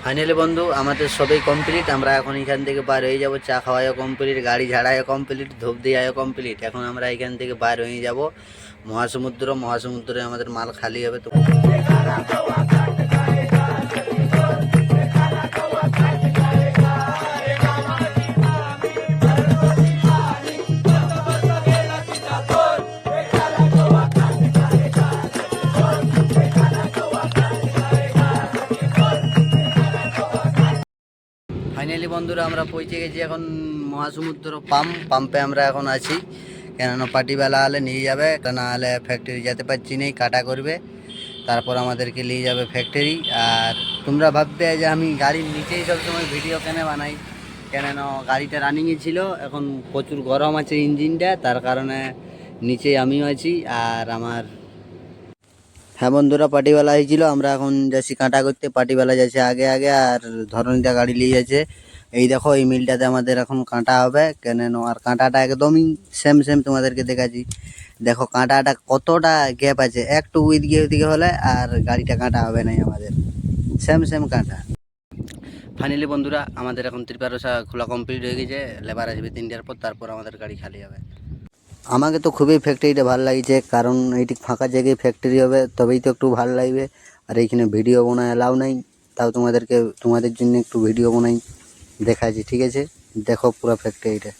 Finally বন্ধু আমাদের সবই কমপ্লিট। আমরা এখন এখান থেকে বার হয়ে যাব। চা খাওয়াও কমপ্লিট, গাড়ি ঝাড়াও কমপ্লিট, ধূপ দেওয়াও কমপ্লিট। এখন আমরা এখান থেকে বার হয়ে যাব মহাসমুদ্রে আমাদের মাল খালি হবে। তো ফাইনালি বন্ধুরা আমরা পৌঁছে গেছি এখন মহাসমুদ্র পাম্পে আমরা এখন আছি। কেননা পার্টিবেলা হলে নিয়ে যাবে, তা না হলে ফ্যাক্টরি যেতে পারছি নেই, কাটা করবে, তারপর আমাদেরকে নিয়ে যাবে ফ্যাক্টরি। আর তোমরা ভাববে যে আমি গাড়ির নিচেই সবসময় ভিডিও কেন বানাই, কেননা গাড়িটা রানিংয়ে ছিল, এখন প্রচুর গরম আছে ইঞ্জিনটা, তার কারণে নিচেই আমিও আছি। আর আমার হ্যাঁ বন্ধুরা, পার্টিওয়ালা হয়েছিল, আমরা এখন যাচ্ছি কাঁটা করতে। পার্টিওয়ালা যাচ্ছে আগে আগে, আর ধরনীটা গাড়ি নিয়ে যাচ্ছে। এই দেখো এই মিলটাতে আমাদের এখন কাঁটা হবে, কেন আর কাঁটাটা একদমই সেম সেম তোমাদেরকে দেখাচ্ছি। দেখো কাঁটাটা কতটা গ্যাপ আছে, একটু ওইদিকে হলে আর গাড়িটা কাঁটা হবে না, আমাদের সেম সেম কাঁটা। ফাইনালি বন্ধুরা আমাদের এখন ত্রিপারসা খোলা কমপ্লিট হয়ে গেছে। লেবার আসবে 3টার পর, তারপর আমাদের গাড়ি খালি হবে। আমাকে তো খুবই ফ্যাক্টরিটা ভালো লাগছে, কারণ এইটি ফাঁকা জায়গায় ফ্যাক্টরি হবে, তবেই তো একটু ভালো লাগবে। আর এইখানে ভিডিও বানায় এলাও নাই, তাও তোমাদের জন্য একটু ভিডিও বানাই দেখাচ্ছি, ঠিক আছে? দেখো পুরো ফ্যাক্টরিটা।